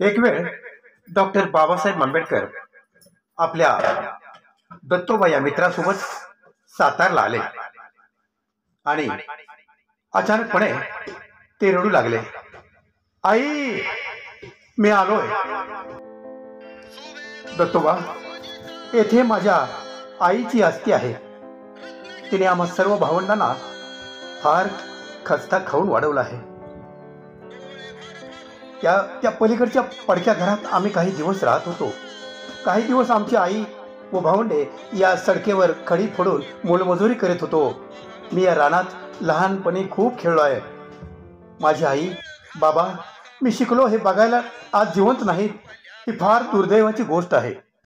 एक वेळ डॉक्टर बाबासाहेब आंबेडकर आपल्या दत्तोबा या मित्रासोबत सातारला आले आणि अचानकपणे ते रडू लागले. आई, मी आलोय. दत्तोबा, येथे माझ्या आईची अस्थी आहे. तिने आम्हा सर्व भावंडांना फार खस्ता खाऊन वाढवला आहे. त्या त्या पलीकडच्या पडक्या घरात आम्ही काही दिवस राहत होतो. काही दिवस आमची आई व भावंडे या सडकेवर खडी फोडून मोलमजुरी करीत होतो. मी या रानात लहानपणी खूप खेळलो आहे. माझी आई, बाबा, मी शिकलो हे बघायला आज जिवंत नाहीत. ही फार दुर्दैवाची गोष्ट आहे.